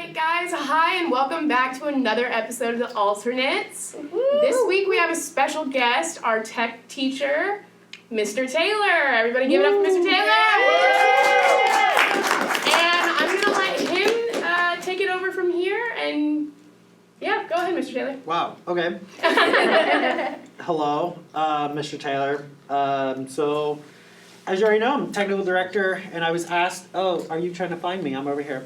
right, guys. Hi, and welcome back to another episode of The Alternates. Woo! This week we have a special guest, our tech teacher, Mr. Taylor. Everybody give it up for Mr. Taylor. And I'm going to let him take it over from here. And yeah, go ahead, Mr. Taylor. Wow, okay. Hello, Mr. Taylor. So, as you already know, I'm technical director, and I was asked, oh, are you trying to find me? I'm over here.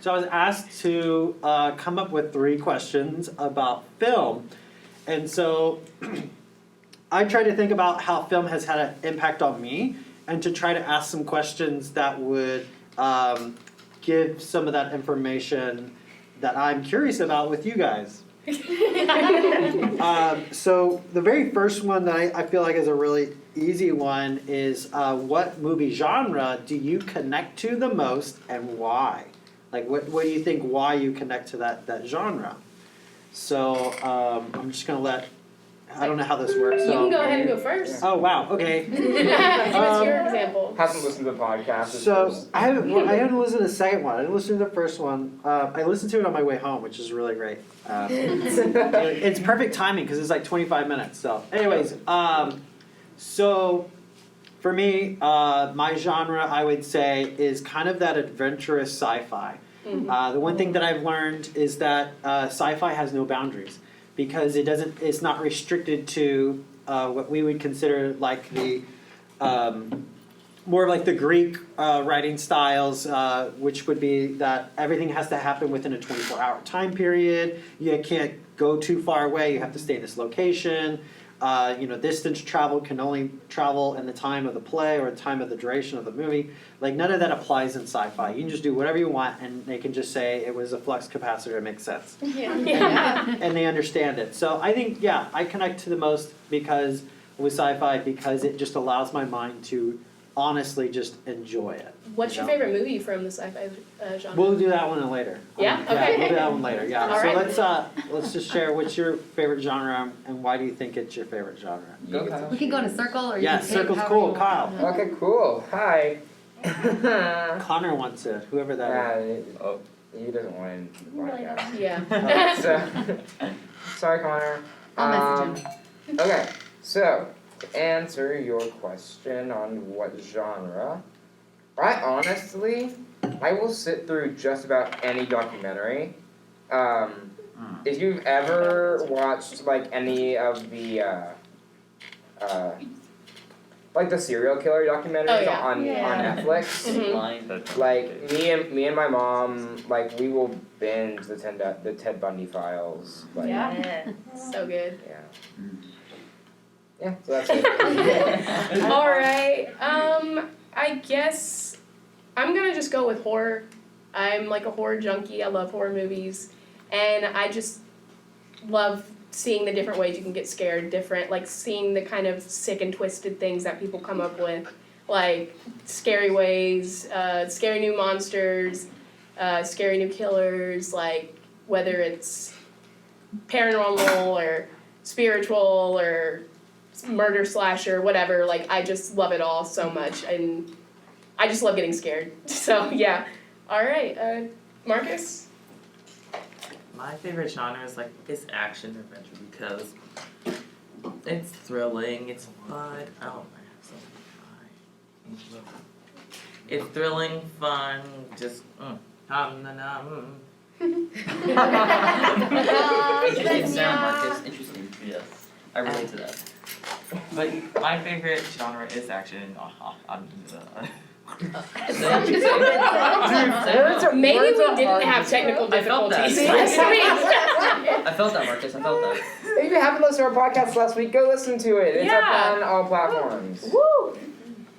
So I was asked to come up with 3 questions about film. And so I tried to think about how film has had an impact on me, and to try to ask some questions that would give some of that information that I'm curious about with you guys. So the very first one that I feel like is a really easy one is what movie genre do you connect to the most and why? Like what do you think why you connect to that genre? So I'm just gonna let, I don't know how this works. You can go ahead and go first. Oh wow, okay. What's your example? Hasn't listened to the podcast. So I haven't listened to the second one. I didn't listen to the first one. I listened to it on my way home, which is really great. It's perfect timing because it's like 25 minutes. So, anyways, so for me, my genre I would say is kind of that adventurous sci-fi. Mm-hmm. The one thing that I've learned is that sci-fi has no boundaries because it's not restricted to what we would consider like the more like the Greek writing styles, which would be that everything has to happen within a 24-hour time period. You can't go too far away. You have to stay in this location. Distance travel can only travel in the time of the play or the time of the duration of the movie. Like, none of that applies in sci-fi. You can just do whatever you want, and they can just say it was a flux capacitor. It makes sense. Yeah. And they understand it. So I think, yeah, I connect to the most with sci-fi because it just allows my mind to honestly just enjoy it. What's your favorite movie from the sci-fi genre? We'll do that one later. Yeah? Okay. Yeah, we'll do that one later. Yeah. All So right. let's just share what's your favorite genre and why do you think it's your favorite genre? Go, Kyle. We can go in a circle or you Yeah, can circle's however cool. you Kyle. want. Okay, cool. Hi. Connor wants it. Whoever that is. He doesn't want to do the podcast. Yeah. So, sorry, Connor. I'll message him. Okay, so to answer your question on what genre, I will sit through just about any documentary. If you've ever watched like any of the like the serial killer documentaries on Netflix, like me and my mom, like we will binge the Ted Bundy files. Like, So good. Yeah. Yeah, so that's it. All right. I guess I'm gonna just go with horror. I'm like a horror junkie. I love horror movies, and I just love seeing the different ways you can get scared. Like seeing the kind of sick and twisted things that people come up with, like scary ways, scary new monsters, scary new killers. Like whether it's paranormal or spiritual or murder slasher, whatever, like I just love it all so much, and I just love getting scared. So yeah. All right, Marcus? My favorite genre is action adventure because it's thrilling, it's fun. Oh, I have something. It's thrilling, fun, just Interesting sound, Marcus. Interesting. Yes. I relate to that. But my favorite genre is action. Maybe we didn't have technical difficulties. I felt that, Marcus. I felt that. If you haven't listened to our podcast last week, go listen to it. It's up on all platforms. Woo!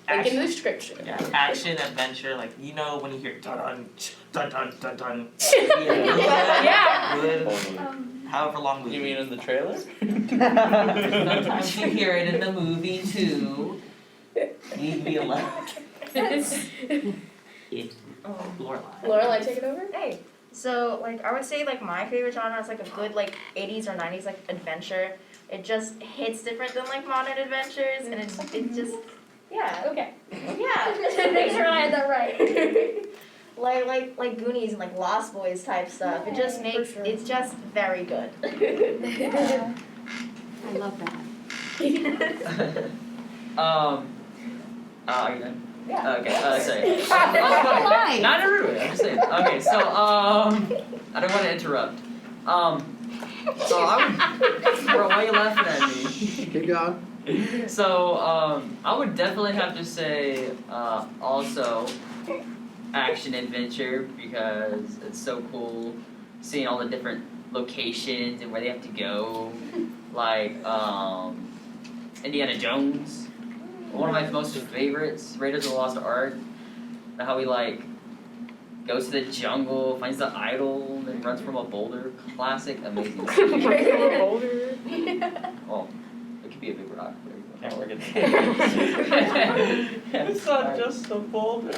Link in the description. Yeah, action, adventure, like, when you hear dun dun dun dun dun. Yeah. However long movie. You mean in the trailer? Sometimes you hear it in the movie too. Leave me alone. Lorelai, take it over? Hey, so I would say my favorite genre is a good 80s or 90s adventure. It just hits different than modern adventures, and it just Yeah, okay. yeah. Make sure I had that right. like Goonies and like Lost Boys type stuff. It just Yeah, for makes sure. it's just very good. I love that. Are you done? Yeah. Okay, sorry. Why? Not in a rude way, I'm just saying. Okay, so, I don't want to interrupt. So I would, bro, why are you laughing at me? Keep going. So, I would definitely have to say, also, action adventure, because it's so cool seeing all the different locations and where they have to go. Like, Indiana Jones, one of my most favorites, Raiders of the Lost Ark, and how he, like, goes to the jungle, finds the idol, and runs from a boulder. Classic, amazing. Boulder. Well, it could be a big rock. Can't forget It's not just a boulder.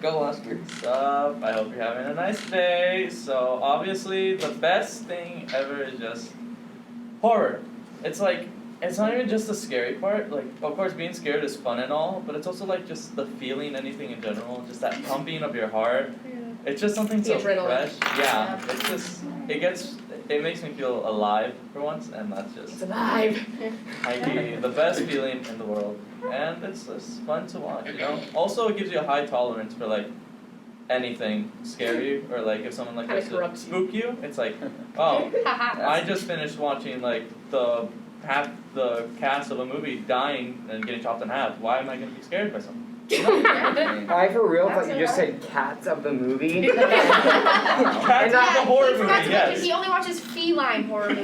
Go Oscar. What's up? I hope you're having a nice day. So obviously the best thing ever is just horror. It's like, it's not even just the scary part. Like, of course being scared is fun and all, but it's also like just the feeling, anything in general, just that pumping of your heart. It's just something The so adrenaline. fresh. Yeah, it's just, it makes me feel alive for once, and that's It's just alive. like the best feeling in the world. And it's just fun to watch, you know? Also, it gives you a high tolerance for like anything scary, or like if someone like Kinda tries to corrupts you. spook you, it's like, oh, I just finished watching like half the cast of a movie dying and getting chopped in half. Why am I gonna be scared by something? I for real thought you just said Cats of the movie. Cats is a horror movie, yes. He only watches feline horror movies.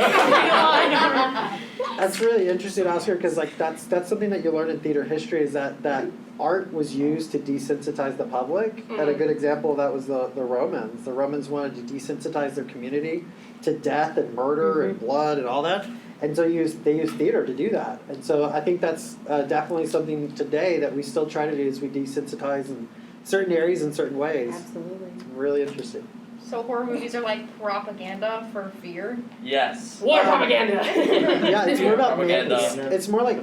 That's really interesting, Oscar, because like that's something that you learn in theater history is that art was used to desensitize the public. And a good example of that was the Romans. The Romans wanted to desensitize their community to death and murder and blood and all that. And so they use theater to do that. And so I think that's definitely something today that we still try to do is we desensitize in certain areas in certain ways. Absolutely. Really interesting. So horror movies are like propaganda for fear. Yes. War propaganda. Yeah, it's more about Propaganda. it's more like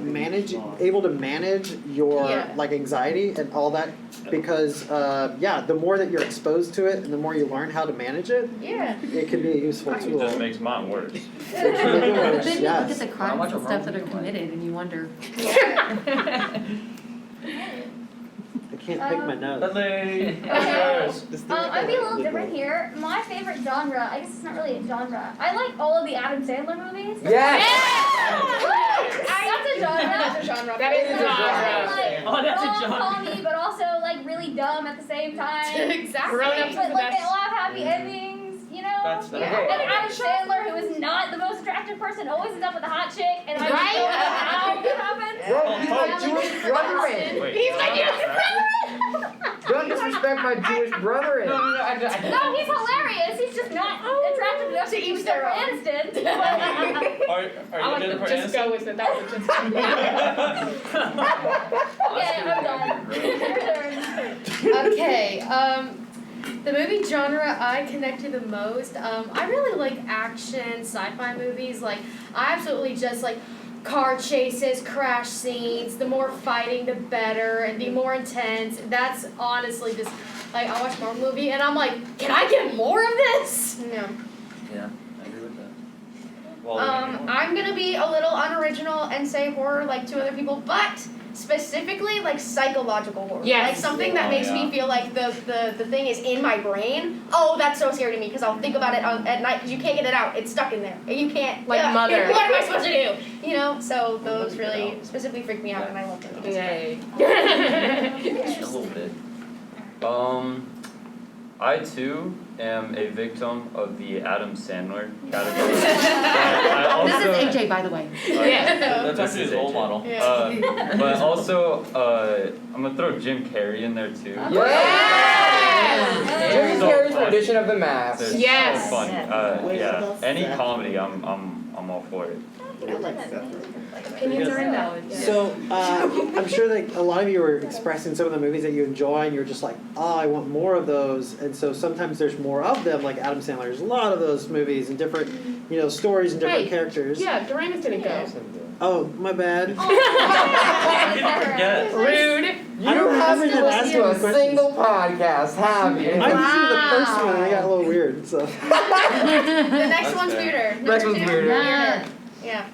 able to manage your Yeah. like anxiety and all that because the more that you're exposed to it and the more you learn how to manage it, Yeah. it can be a useful It tool. just makes mine worse. It can make it worse, Then you look yes. at the How much crimes and of stuff that Rome are do you like? committed and you wonder. I can't pick my nose. Dudley, Yeah. yours. I'd be a little different here. My favorite genre, I guess it's not really a genre. I like all of the Adam Sandler movies. Yes! That's a genre. That's a genre. That is a genre. Like, Oh, that's a genre. comedy, but also like really dumb at the same time. Exactly. Grown-ups But is the like they best. all have happy endings, you know? That's Okay. And Adam Sandler, who is not the most attractive person, always ends up with a hot chick, and I Right? don't know how it happens. Bro, he's my Jewish brother-in. Wait. He's my Don't disrespect my Jewish brother-in. No, he's hilarious. He's just not attractive enough to each use their for own. instant. Are I you good like for to just answer? go with it. That was just. Okay, I'm done. Your turn. Okay, the movie genre I connect to the most, I really like action, sci-fi movies. Like, I absolutely just like car chases, crash scenes. The more fighting, the better, and the more intense. That's honestly just, like, I watch a Marvel movie, and I'm like, can I get more of this? No. Yeah, I agree with that. Well, I'm gonna be a little unoriginal and say horror like two other people, but specifically like psychological horror. Yes. Like something that Oh, makes yeah. me feel like the thing is in my brain. Oh, that's so scary to me because I'll think about it at night because you can't get it out. It's stuck in there. And you can't. Like yeah, Mother. What am I supposed to do? You know, so those really specifically freak me out and I love them. Yay. A little bit. I too am a victim of the Adam Sandler category. And I also, This is AJ, by the way. Yeah. That's This actually is his role AJ. model. But also, I'm gonna throw Jim Carrey in there too. Yes! Jim So Carrey's fun. rendition of The Mask. They're Yes. so funny. Yeah, any comedy, I'm all for it. Opinions are invalid. Yeah. So I'm sure that a lot of you are expressing some of the movies that you enjoy, and you're just like, oh, I want more of those. And so sometimes there's more of them, like Adam Sandler. There's a lot of those movies and different, stories and different characters. Yeah, Doraemon didn't go. Oh, my bad. You forget. Rude. You I don't haven't remember them listened to a asking questions. single podcast, have you? I listened to the first one and I got a little weird. So The next That's one's fair. weirder. Next Number one's two, weirder. Yeah.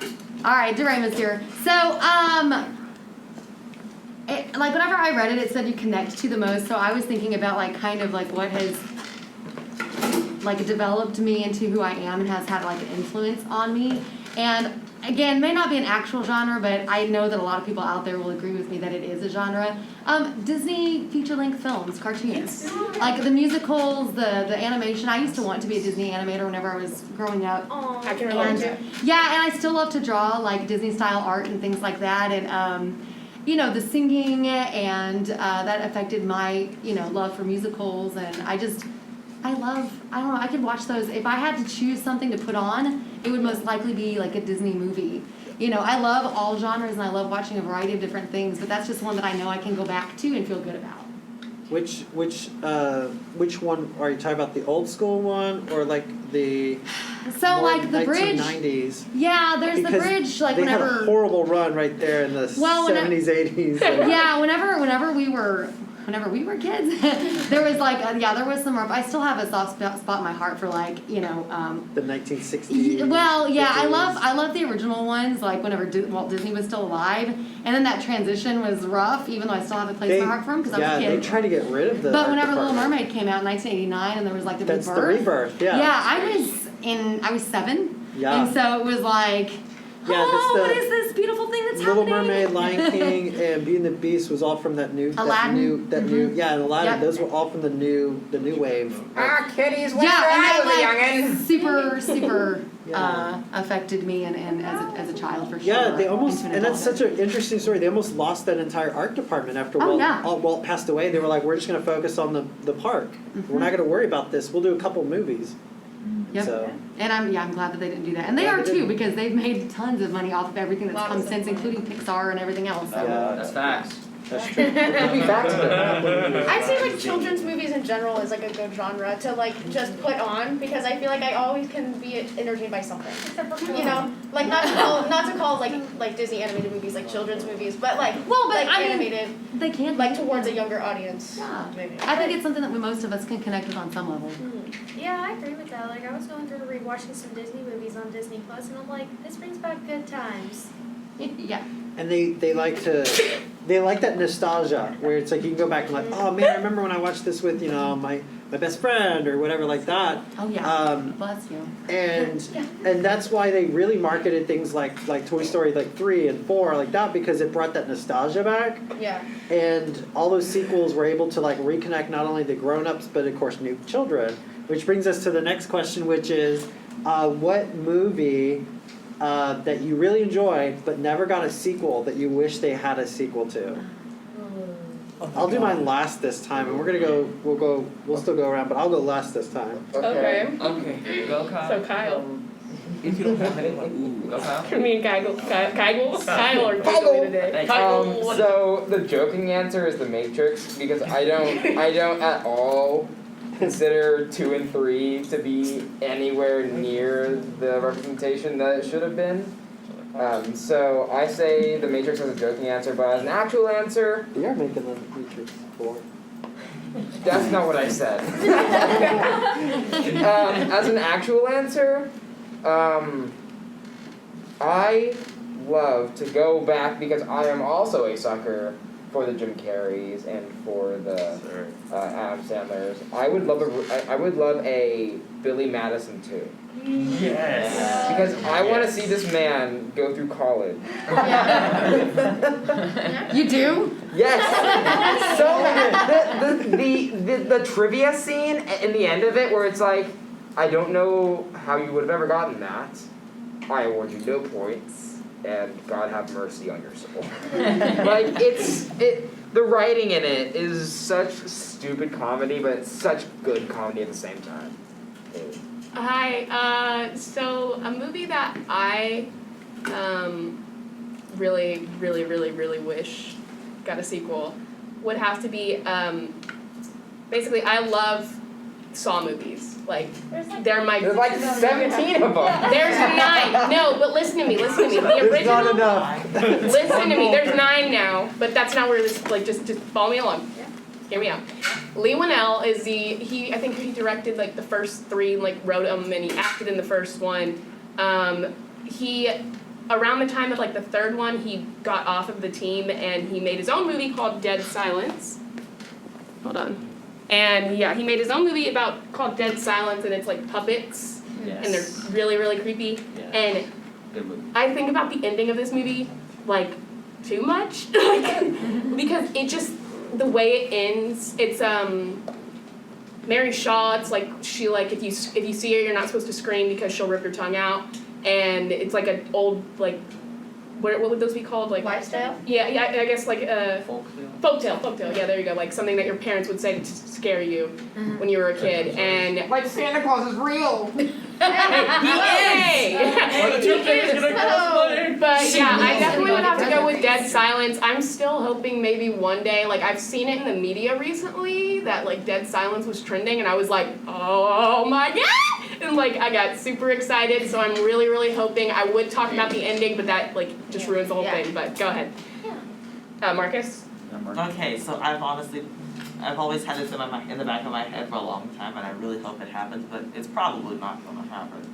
Alright, Doraemon's here. So, like whenever I read it, it said you connect to the most. So I was thinking about like kind of like what has like developed me into who I am and has had like an influence on me. And again, may not be an actual genre, but I know that a lot of people out there will agree with me that it is a genre. Disney feature-length films, cartoons, like the musicals, the animation. I used to want to be a Disney animator whenever I was growing up. I can relate to. Yeah, and I still love to draw like Disney-style art and things like that. And the singing and that affected my love for musicals. And I don't know, I could watch those. If I had to choose something to put on, it would most likely be like a Disney movie. I love all genres and I love watching a variety of different things, but that's just one that I know I can go back to and feel good about. which one are you talking about? The old school one or like the So like the bridge. 1990s? Yeah, there's Because the bridge. Like they whenever. had a horrible run right there in the Well, 70s, 80s. Yeah, whenever we were kids, there was like there was some rough. I still have a soft spot in my heart for like The 1960s. Well, yeah, 50s. I love the original ones, like whenever Walt Disney was still alive, and then that transition was rough. Even though I still have a place in my heart for him because I was a kid. they tried to get rid of the. But art whenever Little department. Mermaid came out in 1989, and there was like the That's rebirth. the rebirth. Yeah. Yeah, I was 7, Yeah. and so it was like, Yeah, that's the what is this beautiful thing that's Little happening? Mermaid, Lion King, and Beauty and the Beast was all from that new. Aladdin. And Aladdin. Yep. Those were all from the new wave. Kitties, Yeah, and I was a that youngin'. super Yeah. affected me and as a child for sure. Yeah, they almost, into an and that's adulthood. such an interesting story. They almost lost that entire art department after Oh, Walt, yeah. Walt passed away. They were like, we're just going to focus on the park. We're not going to worry about this. We'll do a couple movies. Yep. So, And I'm glad that they didn't do that. And they Yeah, are they too, didn't. because they've made tons of money off of everything that's Lots come of since, money. including Pixar and everything else. So. yeah, That's facts. that's true. Be back to them. I'd say like children's movies in general is like a good genre to like just put on because I feel like I always can be entertained by something. Like not to call like Disney animated movies like children's movies, but like Well, but like I mean, animated they can like towards a younger audience. Yeah. Maybe. I think it's something that most of us can connect with on some level. Yeah, I agree with that. Like, I was going through rewatching some Disney movies on Disney Plus, and I'm like, this brings back good times. Yeah. And they like that nostalgia where it's like you can go back and like, oh man, I remember when I watched this with my best friend or whatever like that. Oh yeah. Bless you. And that's why they really marketed things like Toy Story 3 and 4 like that, because it brought that nostalgia back. Yeah. And all those sequels were able to reconnect not only the grown-ups but of course new children. Which brings us to the next question, which is what movie that you really enjoyed but never got a sequel that you wish they had a sequel to? I'll do mine last this time, and we'll still go around, but I'll go last this time. Okay. Okay, go Kyle. So Kyle. If you don't have anyone, go Kyle. Me and Kyle are giggling today. So the joking answer is The Matrix because I don't at all consider 2 and 3 to be anywhere near the representation that it should have been. So I say The Matrix as a joking answer, but as an actual answer, They are making the Matrix 4. that's not what I said. As an actual answer, I love to go back because I am also a sucker for the Jim Carreys and for the Adam Sandlers. I would love a Billy Madison 2. Yes. Because I want to see this man go through college. You do? Yes. So the trivia scene in the end of it, where it's like, I don't know how you would have ever gotten that. I award you no points, and God have mercy on your soul. The writing in it is such stupid comedy, but it's such good comedy at the same time. Hi. So a movie that I really, really, really, really wish got a sequel would have to be, basically, I love Saw movies. Like, they're my... There's like 17 of them. There's 9. No, but listen to me. The There's original... not enough. Listen to me. There's 9 now, but that's not where this... Like, just follow me along. Hear me out. Lee Winnell is I think he directed, like, the first 3, like, wrote them, and he acted in the first one. Around the time of, like, the 3rd one, he got off of the team, and he made his own movie called Dead Silence. Hold on. And, yeah, he made his own movie called Dead Silence, and it's, like, puppets, and they're really, really creepy. Yeah. And Good movie. I think about the ending of this movie, like, too much. Like, because it just... The way it ends, it's Mary Shaw. It's like she if you see her, you're not supposed to scream because she'll rip your tongue out. And it's like an old what would those be called, like Lifestyle? Yeah, I guess like Folktale. folktale. Yeah, there you go. Like something that your parents would say to scare you when you were a kid. And Like Santa Claus is real. he is. Are the two things gonna cost money? But yeah, I definitely would have to go with Dead Silence. I'm still hoping maybe one day, like I've seen it in the media recently that like Dead Silence was trending, and I was like, oh my god! And like I got super excited, so I'm really, really hoping. I would talk about the ending, but that like just ruins the whole thing. But go ahead. Marcus? Okay, so I've always had this in the back of my head for a long time, and I really hope it happens, but it's probably not going to happen.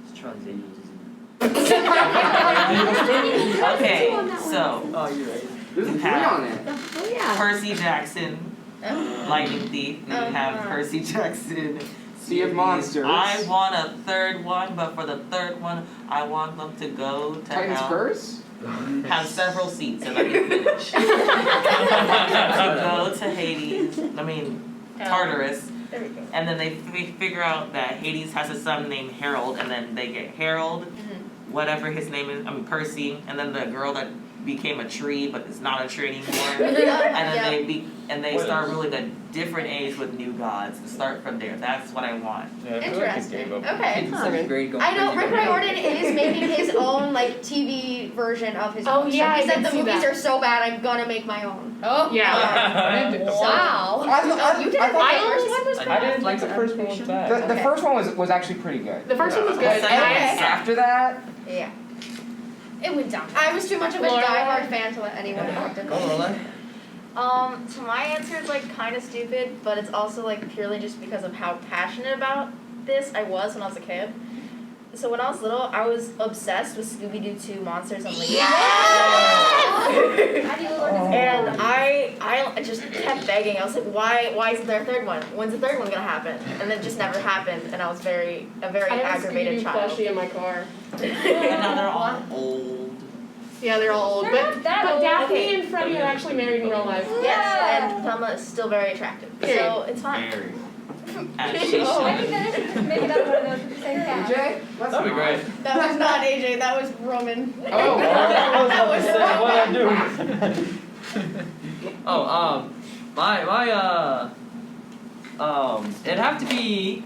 It's Charlie's Angels, Okay, so Oh, you're right. There's a 3 on it. Oh yeah. Percy Jackson, Lightning Thief, and you have Percy Jackson. Sea of Monsters. I want a 3rd one, but for the 3rd one, I want them to go to Titan's hell. Curse? Have several seats and let me finish. Go to Hades, Tartarus, There we go. and then they figure out that Hades has a son named Harold, and then they get Harold, whatever his name is, Percy, and then the girl that became a tree but is not a tree anymore, and then they start ruling a different age with new gods and start from there. That's what I want. Yeah, I feel like he Interesting. gave up. Okay. Kids in 7th grade going I know crazy Rick about Riordan is making his own like TV version of his Oh, own. yeah, He I said did the see movies that. are so bad, I'm gonna make my own. Oh. Yeah. Wow. I You did the first one was I didn't like the first one was bad. The first one was actually pretty good. The first one was good. The But And second- after that, Yeah. It went down. I was too much of a Laura? diehard fan to let anyone talk to me. Go, Lola. So my answer is like kind of stupid, but it's also like purely just because of how passionate about this I was when I was a kid. So when I was little, I was obsessed with Scooby-Doo 2 Monsters Unleashed. And I just kept begging. I was like, why isn't there a 3rd one? When's the 3rd one gonna happen? And it just never happened. And I was a very I have a aggravated Scooby-Doo child. plushie in my car. And now they're all old. Yeah, they're all old. They're But not that old. Daphne Okay. and Freddie are actually married in real life. Yes, and Thelma is still very attractive. So it's fine. Very. As she Oh. I should. think that is maybe that's one of those with the same cat. AJ? Let's That'd be great. That was not AJ, that was Roman. Oh, I was about to say what I do. Oh, it'd have to be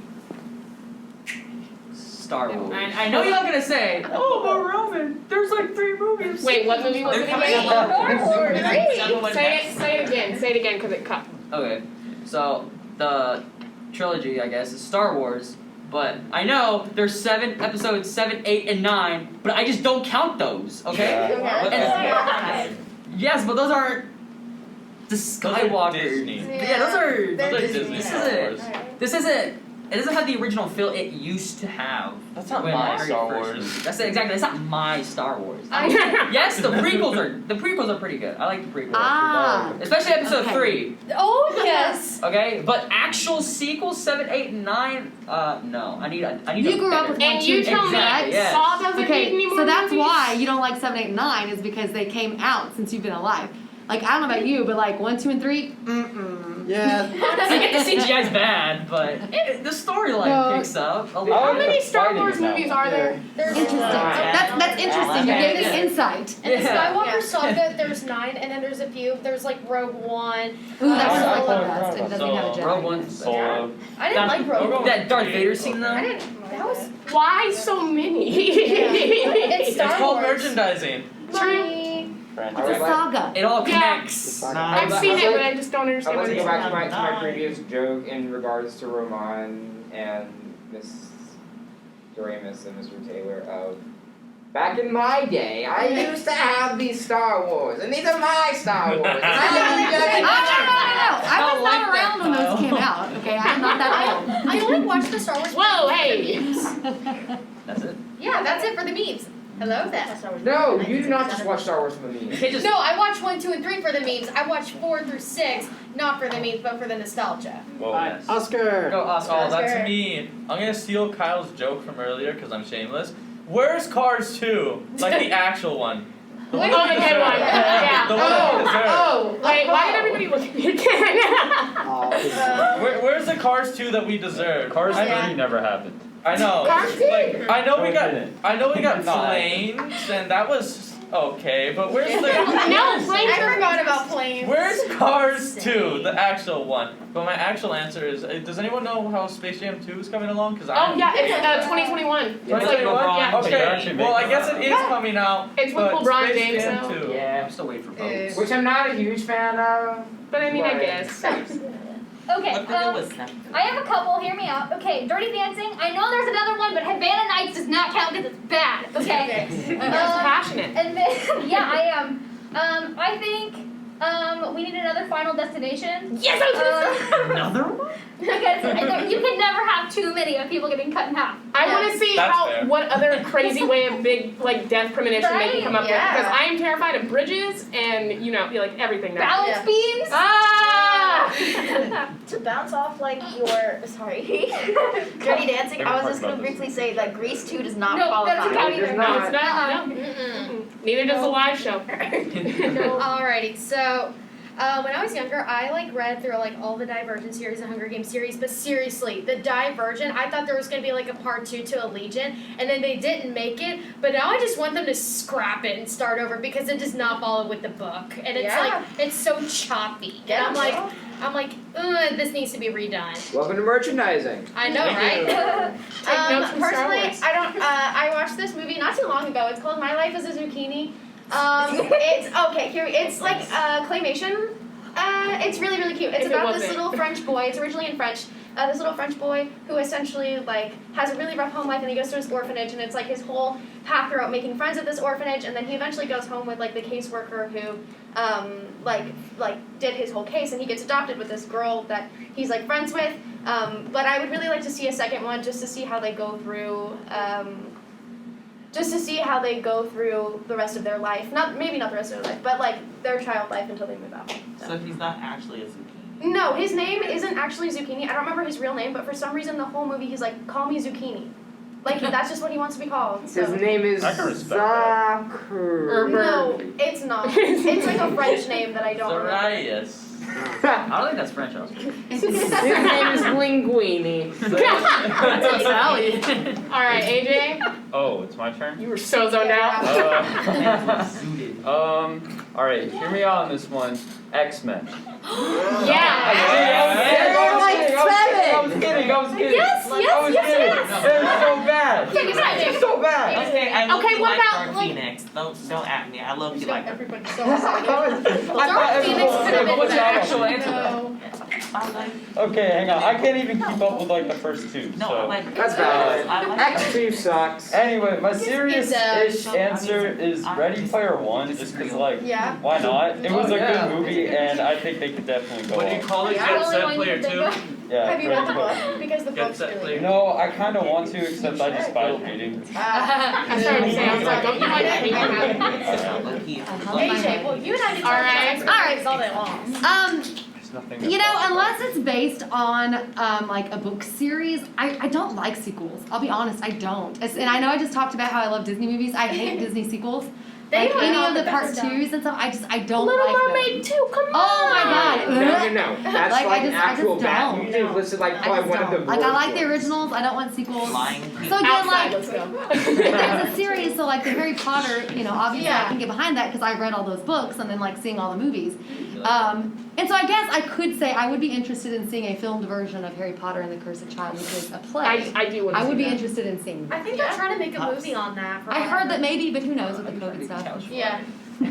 Star Wars. I know you're not gonna say, oh, but Roman, there's like 3 movies. Wait, what movie was They're it coming again? out. Say it again, because it cut. Okay, so the trilogy, I guess, is Star Wars, but I know there's 7 episodes, 7, 8, and 9, but I just don't count those, okay? Yeah. Yes, but those aren't the Skywalkers. Disney. Yeah, those are. They're Those are Disney. Disney This Star is Wars. This isn't. It doesn't have the original feel it used to have. That's not when my I heard Star it first. Wars. That's it, exactly. That's not my Star Wars. Yes, the prequels are pretty good. I like the prequels. Ah. Especially episode Okay. 3. Oh yes. Okay, but actual sequels 7, 8, and 9. No, I need. You a grew up better- with And you tell me Exactly, yes. Saw doesn't need any Okay, more so that's movies? why you don't like 7, 8, and 9 is because they came out since you've been alive. Like, I don't know about you, but like 1, 2, and 3, mm-mm. Yeah. I get the CGI's bad, but the storyline picks up a lot. How many Star Wars movies are there? There's Interesting. That's interesting. You're getting insight. In the Skywalker saga, there's 9, and then there's a few. There's like Rogue One. Ooh, that's I like like the best. It doesn't have a Jedi. Rogue One's Solo. I didn't like Rogue One. That Darth Vader scene though. I didn't. That was. Why so many? It's It's Star called Wars. merchandising. True. It's a saga. It all Yeah. connects. I've seen it, but I just don't I'd understand like what to it's go back to about. my previous joke in regards to Roman and Miss Doremus and Mr. Taylor of back in my day, I used to have these Star Wars, and these are my Star Wars. And I was not around when those came out. Okay, I'm not that old. I only watched the Star Wars. Whoa, for hey. the memes. That's it. Yeah, that's it for the memes. Hello there. No, you do not just watch Star Wars for the memes. You can't just No, I watched 1, 2, and 3 for the memes. I watched 4 through 6, not for the memes, but for the nostalgia. Whoa. Yes. Oscar. Go Oscar. Oh, that's me. I'm gonna steal Kyle's joke from earlier because I'm shameless. Where's Cars 2? Like the actual one. The Oh, one the we good deserve. one. Yeah. The one we deserve. Oh, wait, why did everybody look at me again? Oh, Where's the Cars 2 that we deserve? Cars I 3 never happened. I know. Cars Like, I know we No, got it didn't. planes, and that was okay. But where's the No, planes I are. forgot about planes. Where's Cars 2, the actual one? But my actual answer is, does anyone know how Space Jam 2 is coming along? Because Oh, yeah, it's 2021. It's like, 2021? yeah. They're Okay, actually well, I making guess one. it is coming out. It's with but LeBron Space James Jam now. 2. Yeah, I'm still waiting for votes. Which I'm not a huge fan of. But I mean, I Right. guess. Okay, What the was that? I have a couple, hear me out. Okay, Dirty Dancing. I know there's another one, but Havana Nights does not count because it's bad. Okay. That's passionate. And then, yeah, I am. I think we need another Final Destination. Yes, I was gonna say. Another one? Because you can never have too many of people getting cut in half. I want to see That's fair. what other crazy way of big like death premonition they can come up with Yeah. because I am terrified of bridges and like everything now. Balance Yeah. beams. Ah! To bounce off like your Dirty Dancing, I was just gonna briefly say that Grease 2 does not No, qualify. that's a count either. No, it's not. No. Neither does the live show. Alrighty, so when I was younger, I read through all the Divergent series and Hunger Games series, but seriously, the Divergent, I thought there was gonna be a part 2 to Allegiant, and then they didn't make it, but now I just want them to scrap it and start over because it does not follow with the book, and it's Yeah. it's so choppy, Yeah, and I'm like, ugh, this needs to be redone. Welcome to merchandising. I know, Thank right? Take notes from Star Personally, Wars. I don't. I watched this movie not too long ago. It's called My Life as a Zucchini. It's okay. Here, it's like claymation. It's really really cute. It's If it about this wasn't. little French boy. It's originally in French. This little French boy who essentially has a really rough home life, and he goes to his orphanage, and it's his whole path throughout making friends at this orphanage, and then he eventually goes home with the caseworker who did his whole case, and he gets adopted with this girl that he's friends with. But I would really like to see a second one just to see how they go through. Just to see how they go through the rest of their life. Maybe not the rest of their life, but their child life until they move out. So he's not actually a zucchini. No, his name isn't actually Zucchini. I don't remember his real name, but for some reason the whole movie he's call me Zucchini. That's just what he wants to be called. So. His name is I can respect that. Zakur. No, it's not. It's a French name that I don't remember. Zarias. I don't think that's French, Oscar. His name is Linguini. That's Sally. All right, AJ, Oh, it's my turn? you were so zoned out. All right, hear me out on this one. X-Men. Yeah. I was kidding. Yes, It was so bad. Take a second. It's so bad. Okay, I love Okay, you what like about, Dark Phoenix. Don't at me. I love you like her. Everybody's so excited. Dark Phoenix could have been What's the better. actual answer? I like Okay, hang on. I can't even keep up with the first two. No, so. I like That's valid. I like X2 sucks. Anyway, my serious-ish so answer is Ready Player One, just because Yeah. why not? It was a yeah. good movie, and I think they could definitely go What do you on. call it? Yeah. Get Only Set one Player you can 2? think Yeah, Have you Ready read the Player book? Because the Get book's Set really Player. good. No, I kind of want to, except I despise reading. I started to say, I was like, don't you like reading? Low-key. AJ, well, you and I did All right. all right, all day long. There's nothing. Unless it's based on a book series, I don't like sequels. I'll be honest, I don't. And I know I just talked about how I love Disney movies. I hate Disney sequels. They like are any not of the the part best twos and stuff. I don't Little like them. Mermaid 2, come on! Oh my god. No. That's Like, like I an just actual bad. don't. You just listed like I probably just one of the don't. Like I like the worst originals. I don't want sequels. Lying. So again, Outside, like let's go. if there's a series, so like the Harry Potter, you know, obviously I Yeah. can get behind that because I read all those books and then like seeing all the movies. And so I guess I could say I would be interested in seeing a filmed version of Harry Potter and the Cursed Child, which is a play. I do want to I would be that. interested in seeing that. I think they're trying to make a Pops. movie on that. I heard that maybe, but who knows with the COVID stuff. Yeah. All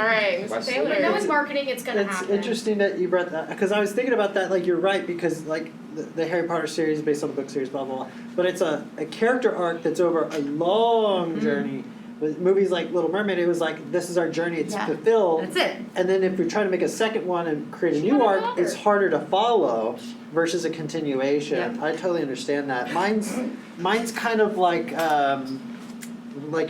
right, Mr. Wesley. Taylor. I know in marketing it's gonna It's happen. interesting that you brought that because I was thinking about that. Like you're right because like the Harry Potter series is based on the book series, blah blah blah. But it's a character arc that's over a long journey. With movies like Little Mermaid, it was like this is our journey. It's fulfilled. That's it. And then if you're trying to make a second one and create a new arc, it's harder to follow versus a continuation. I totally understand that. Mine's kind of like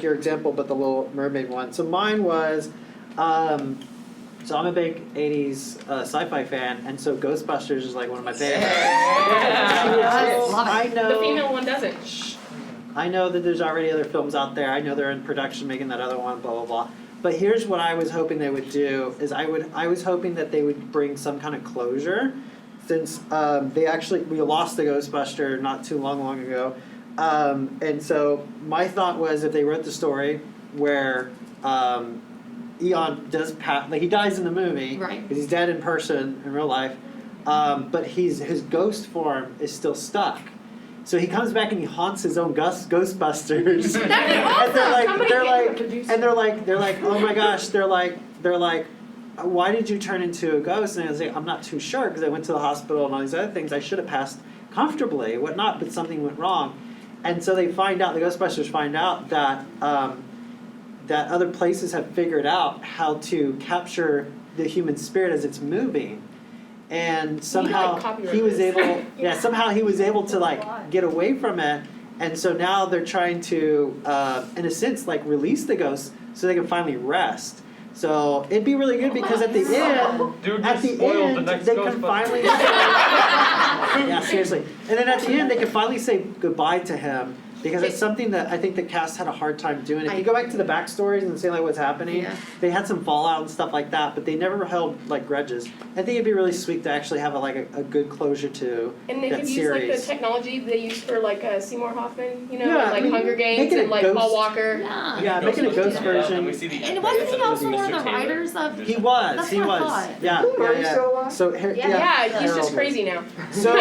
your example, but the Little Mermaid one. So mine was, so I'm a big 80s sci-fi fan, and so Ghostbusters is like one of my favorites. I know. The female one doesn't. I know that there's already other films out there. I know they're in production making that other one, blah, blah, blah. But here's what I was hoping they would do, is I was hoping that they would bring some kind of closure, since we lost the Ghostbuster not too long ago. And so my thought was if they wrote the story where Eon does he dies in the movie, Right. because he's dead in person in real life, but his ghost form is still stuck. So he comes back and he haunts his own Ghostbusters. That'd be awesome. They're like, oh my gosh, they're like, why did you turn into a ghost? And I was like, I'm not too sure because I went to the hospital and all these other things. I should have passed comfortably, whatnot, but something went wrong. And so the Ghostbusters find out that that other places have figured out how to capture the human spirit as it's moving. And somehow he was able, somehow he was able to like get away from it, and so now they're trying to, in a sense, like release the ghosts so they can finally rest. So it'd be really good because at the end, they can finally, yeah, seriously, and then at the end they can finally say goodbye to him. Because it's something that I think the cast had a hard time doing. If you go back to the backstories and see like what's happening, they had some fallout and stuff like that, but they never held like grudges. I think it'd be really sweet to actually have a good closure to and they that could series. use like the technology they used for like Seymour Hoffman, you know, Yeah, like I mean, Hunger make Games it a and like ghost. Paul Walker. Yeah, make it a ghost version. And we see the And wasn't he also one of the writers of? He was. That's he what I was. thought. Yeah. So Yeah, he's Harold just was. crazy now. So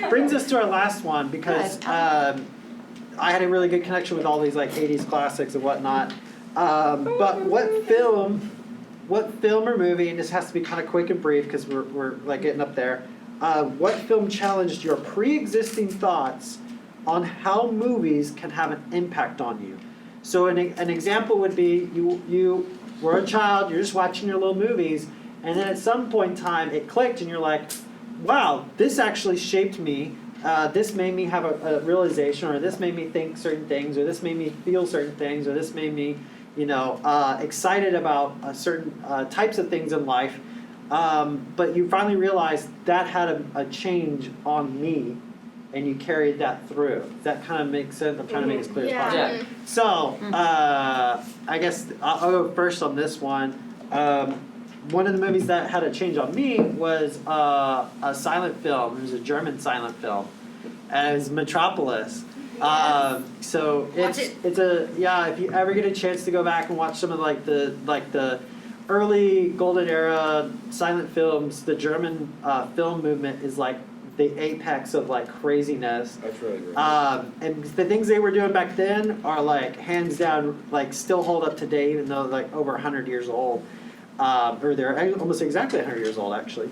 brings us to our last one because I had a really good connection with all these like 80s classics and whatnot. But what film or movie, and this has to be kind of quick and brief because we're like getting up there, what film challenged your pre-existing thoughts on how movies can have an impact on you? So an example would be you were a child, you're just watching your little movies, and then at some point in time it clicked and you're like, wow, this actually shaped me. This made me have a realization, or this made me think certain things, or this made me feel certain things, or this made me, excited about certain types of things in life. But you finally realized that had a change on me, and you carried that through. Does that kind of make sense? I'm trying to make it as clear as possible. Yeah. So, I guess I'll go first on this one. One of the movies that had a change on me was a silent film. It was a German silent film. And it was Metropolis. So it's a if you ever get a chance to go back and watch some of the early golden era silent films, the German film movement is like the apex of like craziness. That's really great. And the things they were doing back then are like hands down like still hold up today, even though like over 100 years old. Or they're almost exactly 100 years old, actually.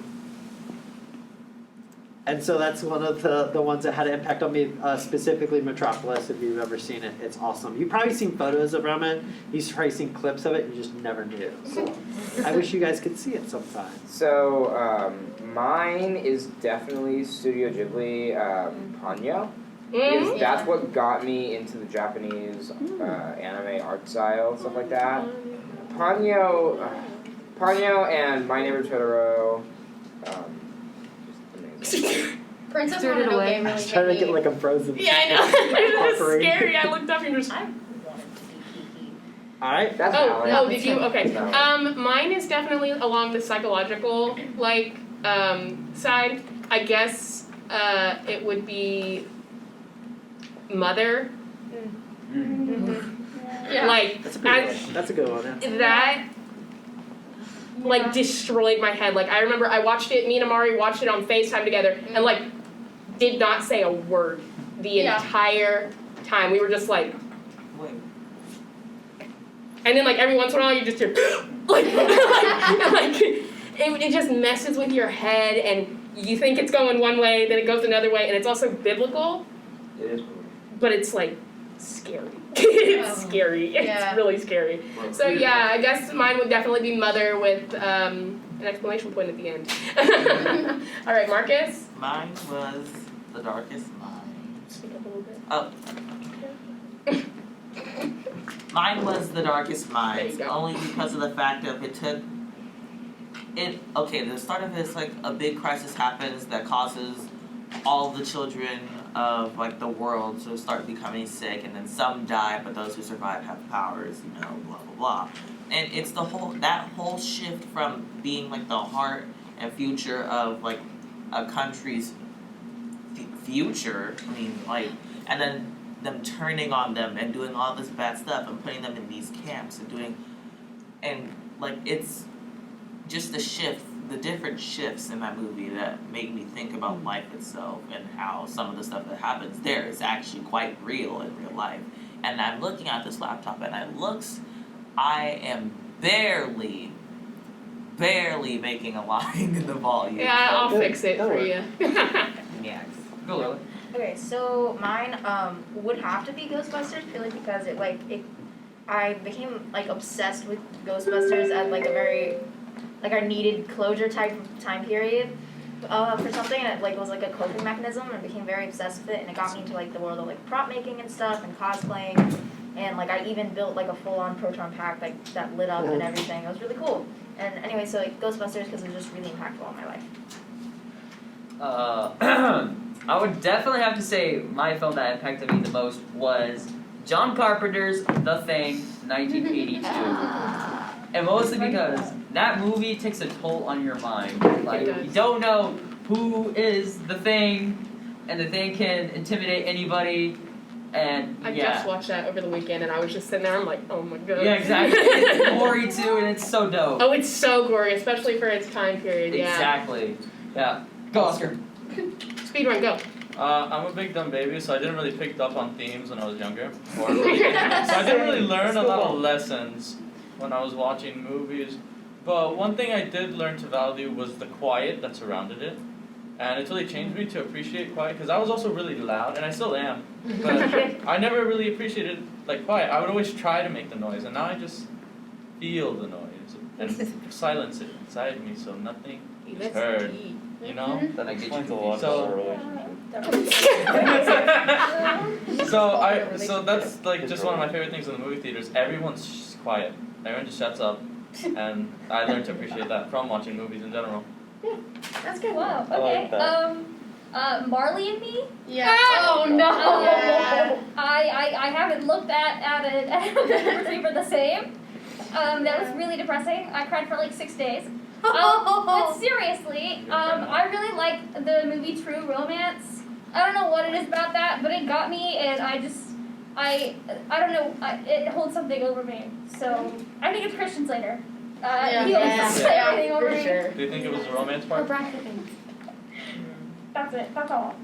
And so that's one of the ones that had an impact on me, specifically Metropolis. If you've ever seen it, it's awesome. You've probably seen photos of it. You've probably seen clips of it. You just never knew. So I wish you guys could see it sometime. So mine is definitely Studio Ghibli, Ponyo. Because that's what got me into the Japanese anime art style, stuff like that. Ponyo and My Neighbor Totoro, just amazing. Princess Threw it away. Mononoke really I was trying to hit get me. like a frozen. Yeah, I know. It was Offering. scary. I looked up and just. Alright. That's Oh, valid. oh, did you? Okay. That's valid. Mine is definitely along the psychological, like, side. I guess, it would be Mother. Yeah. Like, That's a good one. That's a good one, yeah. that, like, destroyed my head. Like, I remember I watched it, me and Amari watched it on FaceTime together, and, like, did not say a word the entire time. We were just like, Wait. and then, like, every once in a while you just hear, like, it just messes with your head, and you think it's going one way, then it goes another way, and it's also biblical, It is cool. but it's, like, scary. It's scary. It's Yeah. really scary. So, yeah, I guess mine would definitely be Mother with an exclamation point at the end. All right, Marcus? Mine was The Darkest Mind. Speak up a little bit. Oh. Mine was The Darkest Mind, There you go. only because of the fact of the start of it is like a big crisis happens that causes all the children of like the world to start becoming sick, and then some die, but those who survive have powers, blah blah blah. And it's that whole shift from being like the heart and future of like a country's future, and then them turning on them and doing all this bad stuff and putting them in these camps and it's just the different shifts in that movie that make me think about life itself and how some of the stuff that happens there is actually quite real in real life. And I'm looking at this laptop and I am barely making a line in the volume. Yeah, I'll fix it for you. Yeah. Go, Lily. Okay, so mine would have to be Ghostbusters purely because I became like obsessed with Ghostbusters at like a very our needed closure type of time period for something, and it was like a coping mechanism, and I became very obsessed with it, and it got me into like the world of like prop making and stuff and cosplaying, and like I even built like a full-on proton pack that lit up and everything. It was really cool. And anyway, so like Ghostbusters because it was just really impactful on my life. I would definitely have to say my film that impacted me the most was John Carpenter's The Thing, 1982. And mostly because that movie takes a toll on your mind. Like, you don't know who is the Thing, and the Thing can intimidate anybody, and I just watched that over the weekend, and I was just sitting there, I'm like, oh my god. Yeah, exactly. It's gory too, and it's so dope. Oh, it's so gory, especially for its time period, yeah. Exactly. Yeah. Go, Oscar. Speedrun, go. I'm a big dumb baby, so I didn't really pick up on themes when I was younger. So I didn't really learn a lot of lessons when I was watching movies. But one thing I did learn to value was the quiet that surrounded it. And it really changed me to appreciate quiet, because I was also really loud, and I still am. But I never really appreciated quiet. I would always try to make the noise, and now I just feel the noise and silence it inside me so nothing is heard. You know? That explains a lot So- about our relationship. So that's just one of my favorite things in the movie theaters. Everyone's quiet. Everyone just shuts up, and I learned to appreciate that from watching movies in general. That's good. Wow. I Okay. like Marley and Me. Yeah. Oh, no. Yeah. I haven't looked at it for the same. That was really depressing. I cried for like 6 days. But seriously, I really like the movie True Romance. I don't know what it is about that, but it got me, and I don't know, it holds something over me. So I think it's Christian Slater. He holds everything over me. Sure. Do you think it was the romance part? Brad Pitt. That's it. That's all.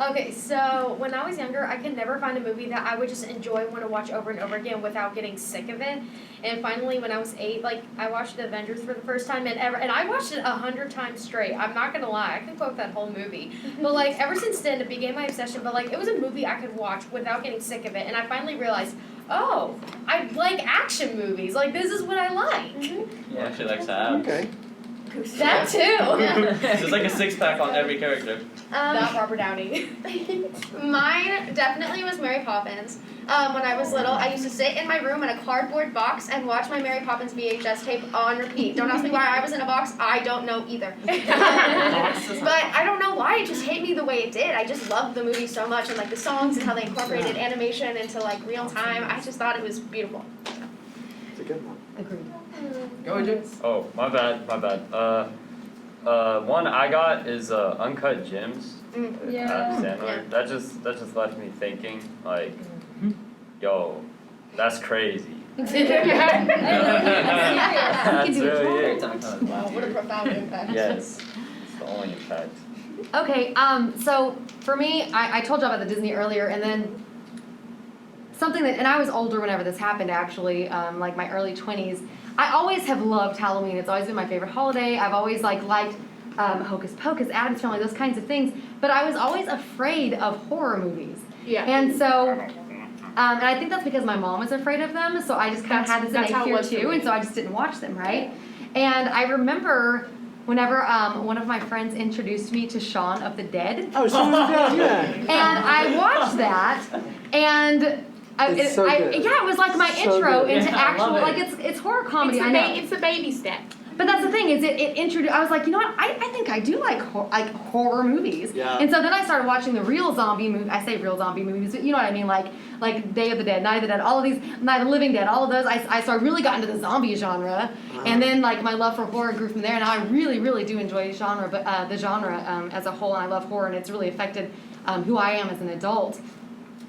Okay, so when I was younger, I could never find a movie that I would just enjoy and want to watch over and over again without getting sick of it. And finally, when I was 8, I watched The Avengers for the first time and I watched it 100 times straight. I'm not gonna lie, I could quote that whole movie. But ever since then, it became my obsession. But it was a movie I could watch without getting sick of it. And I finally realized, oh, I like action movies. This is what I like. Yeah, actually likes to have. Okay. That too. There's like a 6-pack on every character. Not Robert Downey. Mine definitely was Mary Poppins. When I was little, I used to sit in my room in a cardboard box and watch my Mary Poppins VHS tape on repeat. Don't ask me why I was in a box. I don't know either. But I don't know why it just hit me the way it did. I just loved the movie so much, and the songs and how they incorporated animation into real time. I just thought it was beautiful. good one. Agreed. Go ahead. Oh, my bad. One I got is Uncut Gems. Yeah. Adam Sandler. That just left me thinking, like, yo, that's crazy. That's That's really it. Wow, what a profound impact. Yes, it's the only impact. Okay, so for me, I told you about the Disney earlier, and then something that, and I was older whenever this happened actually, like my early 20s. I always have loved Halloween. It's always been my favorite holiday. I've always liked Hocus Pocus, Addams Family, those kinds of things. But I was always afraid of horror movies. Yeah. And so, and I think that's because my mom was afraid of them, so I just kind of had this That's innate how it fear was for too, me. and so I just didn't watch them, right? And I remember whenever one of my friends introduced me to Shaun of the Dead, Oh, so yeah. and I watched that, and It's so good. yeah, it was like my So intro good. into Yeah, I actual, love it. like it's horror comedy. I know. It's the baby step. But that's the thing, is it introduced, I was like, you know what, I think I do like horror movies. Yeah. And so then I started watching the real zombie movie, I say real zombie movies, but you know what I mean, like Day of the Dead, Night of the Dead, all of these, Night of the Living Dead, all of those, so I really got into the zombie genre. And then like my love for horror grew from there, and now I really, really do enjoy genre, but the genre as a whole, and I love horror, and it's really affected who I am as an adult.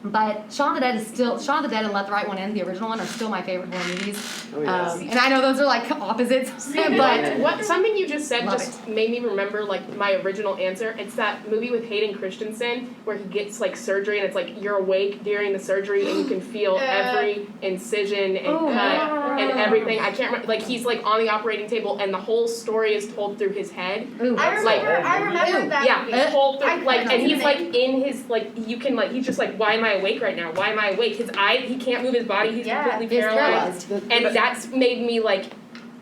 But Shaun of the Dead is still, Shaun of the Dead and Let the Right One In, the original one, are still my favorite horror movies. Oh, yes. And I know those are like opposites, but What something you just said Love just made me remember like my original answer. It's that movie with Hayden Christensen where he gets like surgery and it's like you're awake during the surgery and you can feel every incision and Oh, cut and everything. I can't remember, like he's like on the operating table and the whole story is told through his head. Ooh. I remember that Yeah, movie. it's told through, I like, and he's couldn't like in his like you can like he's just like why am I awake right now? Why am I awake? His eye, he can't move his body. He's completely He's paralyzed. paralyzed. And that's made me like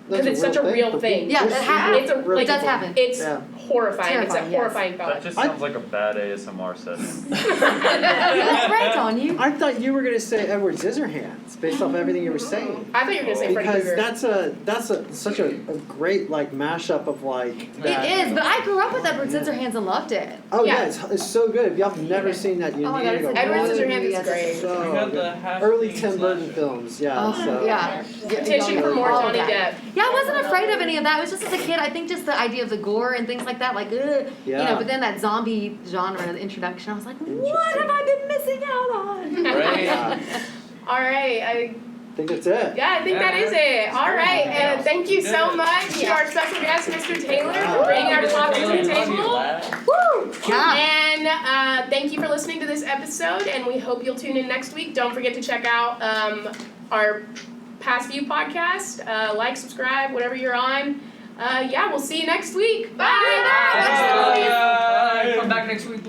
because That's it's such a real thing. Yeah, that happens. It's a, It like, does happen. It's Yeah. horrifying. It's a Terrifying, yes. horrifying That thought. just sounds like a bad ASMR session. That's right on you. I thought you were gonna say Edward Scissorhands based off everything you were saying. I thought you were gonna say Freddy Because Krueger. that's such a great like mashup of like that. It is, but I grew up with Edward Scissorhands and loved it. Oh Yeah. yeah, it's so good. If y'all have never seen that, you Oh my need God, to go. it's a Edward good Scissorhands movie, is yes. great. We So got good. the half Early teen Tim Burton slasher. films, yeah. Oh, so yeah. Petition for more All of Johnny that. Depp. Yeah, I wasn't afraid of any of that. It was just as a kid, I think just the idea of the gore and things like that, like, you Yeah. know, but then that zombie genre, the introduction, I was like, what have I been missing out on? Right. Yeah. All right, I think that's it. yeah, I think that is it. All right, and thank you so much to our special guest, Mr. Taylor, for bringing our coffee to the table. Woo! Yeah. And thank you for listening to this episode, and we hope you'll tune in next week. Don't forget to check out our past few podcasts. Like, subscribe, whatever you're on. Yeah, we'll see you next week. Bye. Come back next week.